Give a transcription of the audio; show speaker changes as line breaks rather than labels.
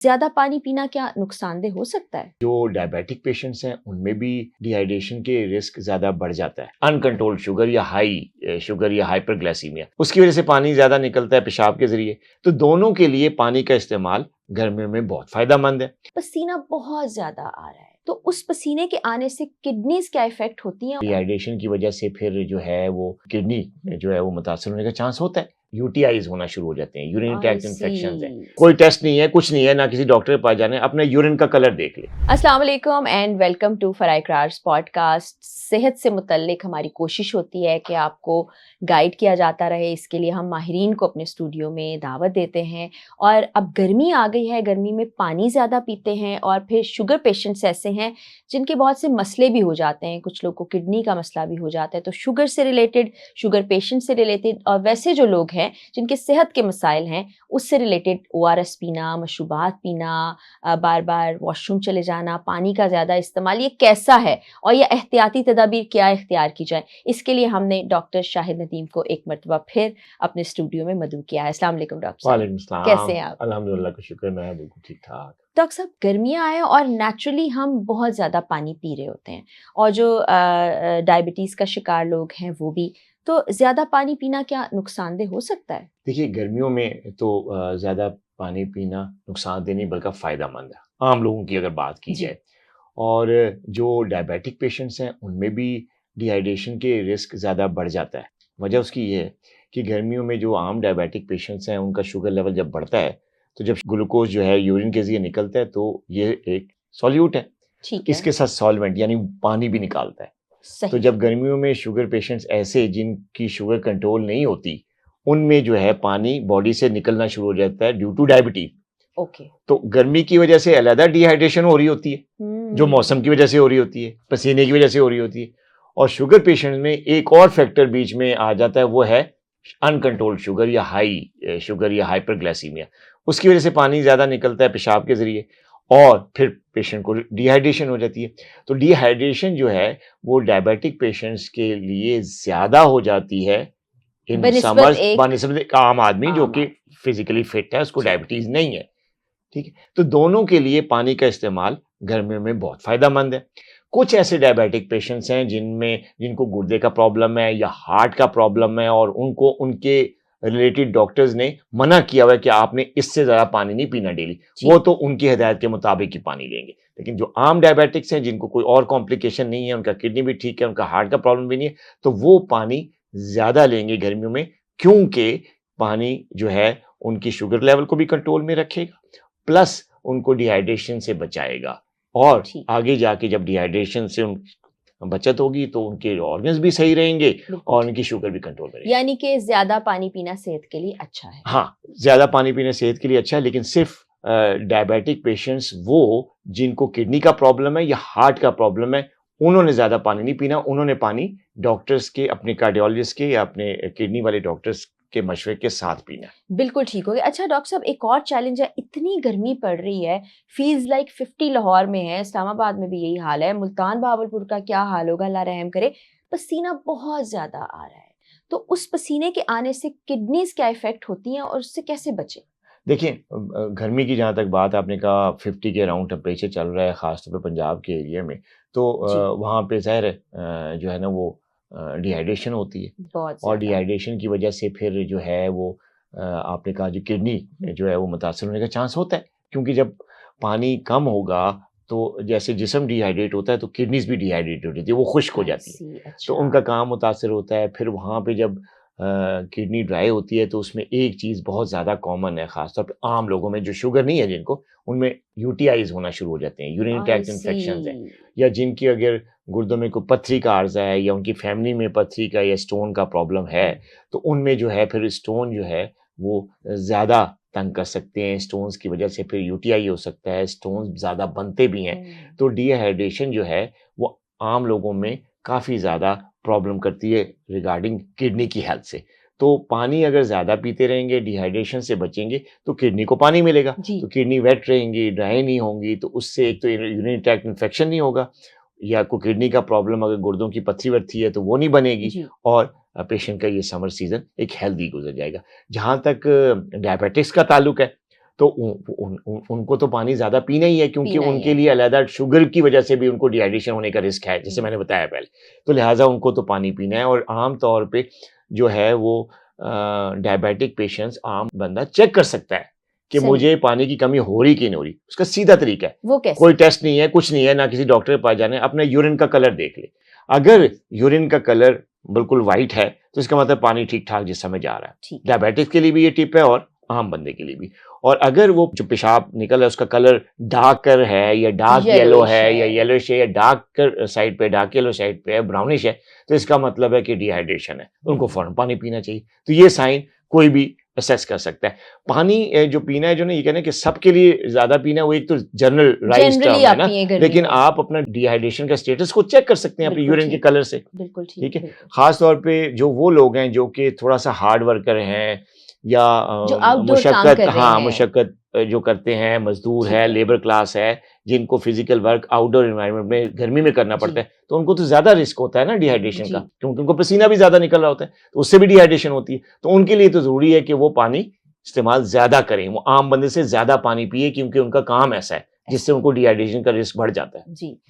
ज्यादा पानी पीना क्या नुकसानदेह हो सकता है?
जो डायबिटिक पेशेंट्स हैं उनमें भी डिहाइड्रेशन के रिस्क ज्यादा बढ़ जाता है। अनकंट्रोल्ड शुगर या हाई शुगर या हाइपरग्लाइसीमिया, उसकी वजह से पानी ज्यादा निकलता है पेशाब के जरिए। तो दोनों के लिए पानी का इस्तेमाल गर्मियों में बहुत फायदेमंद है।
पसीना बहुत ज्यादा आ रहा है, तो उस पसीने के आने से किडनीज क्या इफेक्ट होती हैं?
डिहाइड्रेशन की वजह से फिर जो है वो किडनी जो है वो मुतासर होने का चांस होता है। यूटीआईज होना शुरू हो जाते हैं, यूरिन
I
ट्रैक्ट इन्फेक्शंस हैं।
see.
कोई टेस्ट नहीं है, कुछ नहीं है, ना किसी डॉक्टर के पास जाना है, अपने यूरिन का कलर देख ले।
अस्सलाम वालेकुम एंड वेलकम टू फराइक्रार्स पॉडकास्ट। सेहत से मुतल्लिक हमारी कोशिश होती है कि आपको गाइड किया जाता रहे। इसके लिए हम माहिरीन को अपने स्टूडियो में दावत देते हैं। और अब गर्मी आ गई है, गर्मी में पानी ज़्यादा पीते हैं और फिर शुगर पेशेंट्स ऐसे हैं जिनके बहुत से मसले भी हो जाते हैं। कुछ लोग को किडनी का मसला भी हो जाता है। तो शुगर से रिलेटेड, शुगर पेशेंट से रिलेटेड और वैसे जो लोग हैं जिनके सेहत के मसाइल हैं उससे रिलेटेड ORS पीना, मशरूबात पीना, बार बार वॉशरूम चले जाना, पानी का ज़्यादा इस्तेमाल, ये कैसा है और ये एहतियाती तदाबीर क्या इख्तियार की जाए, इसके लिए हमने डॉक्टर शाहिद नदीम को एक मरतबा फिर अपने स्टूडियो में मदऊ किया है। अस्सलाम वालेकुम डॉक्टर साहब।
वालेकुम सलाम।
कैसे हैं आप?
अल्हम्दुलिल्लाह का शुक्र, मैं बिल्कुल ठीक ठाक।
डॉक्टर साहब, गर्मियाँ आए और नेचुरली हम बहुत ज़्यादा पानी पी रहे होते हैं और जो डायबिटीज़ का शिकार लोग हैं वो भी। तो ज़्यादा पानी पीना क्या नुकसानदेह हो सकता है?
देखिए, गर्मियों में तो ज़्यादा पानी पीना नुकसानदेह नहीं बल्कि फ़ायदेमंद है, आम लोगों की अगर बात की
जी।
जाए। और जो डायबिटिक पेशेंट्स हैं उनमें भी डिहाइड्रेशन के रिस्क ज़्यादा बढ़ जाता है। वजह उसकी ये है कि गर्मियों में जो आम डायबिटिक पेशेंट्स हैं उनका शुगर लेवल जब बढ़ता है, तो जब ग्लूकोज़ जो है यूरिन के ज़रिए निकलता है तो ये एक सॉल्यूट है।
ठीक है।
इसके साथ सॉल्वेंट यानी पानी भी निकालता है। तो
सही।
जब गर्मियों में शुगर पेशेंट्स ऐसे जिनकी शुगर कंट्रोल नहीं होती, उनमें जो है पानी बॉडी से निकलना शुरू हो जाता है ड्यू टू डायबिटीज।
ओके।
तो गर्मी की वजह से अलग डिहाइड्रेशन हो रही होती है, जो मौसम की वजह से हो रही होती है, पसीने की वजह से हो रही होती है। और शुगर पेशेंट में एक और फैक्टर बीच में आ जाता है, वो है अनकंट्रोल्ड शुगर या हाई शुगर या हाइपरग्लाइसीमिया। उसकी वजह से पानी ज़्यादा निकलता है पेशाब के ज़रिए और फिर पेशेंट को डिहाइड्रेशन हो जाती है। तो डिहाइड्रेशन जो है वो डायबिटिक पेशेंट्स के लिए ज़्यादा हो जाती है इन
बनिस्बत
समर्स
एक
बनिस्बत एक आम आदमी जो
आम
कि
आदमी।
फिजिकली फिट है, उसको
जी।
डायबिटीज़ नहीं है। ठीक है? तो दोनों के लिए पानी का इस्तेमाल गर्मियों में बहुत फ़ायदेमंद है। कुछ ऐसे डायबिटिक पेशेंट्स हैं जिनको गुर्दे का प्रॉब्लम है या हार्ट का प्रॉब्लम है और उनको उनके रिलेटेड डॉक्टर्स ने मना किया हुआ है कि आपने इससे ज़्यादा पानी नहीं पीना डेली। वो तो उनकी हिदायत के मुताबिक ही पानी लेंगे। लेकिन जो आम डायबिटिक्स हैं जिनको कोई और कॉम्प्लिकेशन नहीं है, उनका किडनी भी ठीक है, उनका हार्ट का प्रॉब्लम भी नहीं है, तो वो पानी ज़्यादा लेंगे गर्मियों में, क्योंकि पानी जो है उनकी शुगर लेवल को भी कंट्रोल में रखेगा, प्लस उनको डिहाइड्रेशन से बचाएगा। और
ठीक।
आगे जाके जब डिहाइड्रेशन से बचत होगी तो उनके ऑर्गन्स भी सही रहेंगे
बिल्कुल
और
ठीक।
उनकी शुगर भी कंट्रोल में रहेगी।
यानी कि ज्यादा पानी पीना सेहत के लिए अच्छा है।
हाँ, ज़्यादा पानी पीना सेहत के लिए अच्छा है, लेकिन सिर्फ डायबिटिक पेशेंट्स वो जिनको किडनी का प्रॉब्लम है या हार्ट का प्रॉब्लम है, उन्होंने ज़्यादा पानी नहीं पीना। उन्होंने पानी डॉक्टर्स के, अपने कार्डियोलॉजिस्ट के या अपने किडनी वाले डॉक्टर्स के मशवरे के साथ पीना है।
बिल्कुल ठीक हो गया। अच्छा डॉक्टर साहब, एक और चैलेंज है, इतनी गर्मी पड़ रही है, फील्स लाइक 50 लाहौर में है, इस्लामाबाद में भी यही हाल है, मुल्तान भावलपुर का क्या हाल होगा अल्लाह रहम करे। पसीना बहुत ज्यादा आ रहा है, तो उस पसीने के आने से किडनीज क्या इफेक्ट होती हैं और उससे कैसे बचे?
देखिए, गर्मी की जहाँ तक बात आपने कहा 50 के अराउंड टेम्परेचर चल रहा है, ख़ासतौर पे पंजाब के एरिया में, तो
जी।
वहाँ पे ज़ाहिर है जो है ना वो डिहाइड्रेशन होती है।
बहुत
और
ज्यादा।
डिहाइड्रेशन की वजह से फिर जो है वो आपने कहा जो किडनी जो है वो मुतासर होने का चांस होता है, क्योंकि जब पानी कम होगा तो जैसे जिस्म डिहाइड्रेट होता है तो किडनीज भी डिहाइड्रेट हो जाती है, वो खुश्क हो
आई
जाती है।
सी।
तो
अच्छा।
उनका काम मुतासर होता है। फिर वहाँ पे जब किडनी ड्राई होती है तो उसमें एक चीज़ बहुत ज़्यादा कॉमन है, ख़ासतौर पे आम लोगों में जो शुगर नहीं है जिनको, उनमें यूटीआईज़ होना शुरू हो जाते हैं, यूरिन
आई
ट्रैक्ट
सी।
इन्फेक्शंस हैं। या जिनकी अगर गुर्दों में कोई पत्थरी का अर्ज़ा है या उनकी फैमिली में पत्थरी का या स्टोन का प्रॉब्लम है, तो उनमें जो है फिर स्टोन जो है वो ज़्यादा तंग कर सकते हैं। स्टोन्स की वजह से फिर यूटीआई हो सकता है, स्टोन्स ज़्यादा बनते भी हैं। तो डिहाइड्रेशन जो है वो आम लोगों में काफ़ी ज़्यादा प्रॉब्लम करती है रिगार्डिंग किडनी की हेल्थ से। तो पानी अगर ज़्यादा पीते रहेंगे, डिहाइड्रेशन से बचेंगे, तो किडनी को पानी मिलेगा।
जी।
तो किडनी वेट रहेंगी, ड्राई नहीं होंगी, तो उससे एक तो यूरिनरी ट्रैक्ट इन्फेक्शन नहीं होगा, या कोई किडनी का प्रॉब्लम अगर गुर्दों की पत्थरी-वत्थरी है तो वो नहीं बनेगी
जी।
और पेशेंट का ये समर सीज़न एक हेल्दी गुज़र जाएगा। जहाँ तक डायबिटिक्स का ताल्लुक है, तो उनको तो पानी ज़्यादा पीना ही है, क्योंकि
पीना ही
उनके
है।
लिए अलग शुगर की वजह से भी उनको डिहाइड्रेशन होने का रिस्क है, जैसे
हम्म,
मैंने बताया पहले। तो लिहाजा उनको तो पानी पीना है। और आम तौर पे जो है वो डायबिटिक पेशेंट्स आम बंदा चेक कर सकता है कि
सही।
मुझे पानी की कमी हो रही कि नहीं हो रही। उसका सीधा तरीका है,
वो कैसे?
कोई टेस्ट नहीं है, कुछ नहीं है, ना किसी डॉक्टर के पास जाना है, अपने यूरिन का कलर देख ले। अगर यूरिन का कलर बिल्कुल व्हाइट है तो इसका मतलब पानी ठीक-ठाक जिस्म में जा रहा है।
ठीक है।
डायबिटिक्स के लिए भी ये टिप है और आम बंदे के लिए भी। और अगर वो जो पेशाब निकल रहा है उसका कलर डार्कर है या डार्क येलो
येलोइश
है या
है।
येलोइश है या डार्कर साइड पे, डार्क येलो साइड पे है, ब्राउनिश है, तो इसका मतलब है कि डिहाइड्रेशन है। उनको फौरन पानी पीना चाहिए। तो ये साइन कोई भी असेस कर सकता है। पानी जो पीना है, जो ना ये कहना है कि सबके लिए ज़्यादा पीना है, वो एक तो जनरलाइज़्ड
जनरली
टर्म है
आप
ना,
पिए गर्मियों
लेकिन
में।
आप अपना डिहाइड्रेशन का स्टेटस खुद चेक कर सकते हैं अपने
बिल्कुल
यूरिन के
ठीक।
कलर से।
बिल्कुल ठीक,
ठीक है?
बिल्कुल।
ख़ास तौर पे जो वो लोग हैं जो कि थोड़ा-सा हार्ड वर्कर हैं या
जो आउटडोर काम
मुशक्क़त,
कर रहे
हाँ,
हैं।
मुशक्क़त जो करते हैं, मज़दूर
ठीक
है,
है।
लेबर क्लास है, जिनको फिज़िकल वर्क आउटडोर एनवायरनमेंट में गर्मी में करना पड़ता
जी,
है, तो उनको तो ज़्यादा रिस्क होता है ना डिहाइड्रेशन का,
जी।
क्योंकि उनको पसीना भी ज़्यादा निकल रहा होता है, तो उससे भी डिहाइड्रेशन होती है। तो उनके लिए तो ज़रूरी है कि वो पानी इस्तेमाल ज़्यादा करें, वो आम बंदे से ज़्यादा पानी पिए, क्योंकि उनका काम ऐसा है, जिससे
ऐसा।
उनको डिहाइड्रेशन का रिस्क बढ़ जाता है।
जी।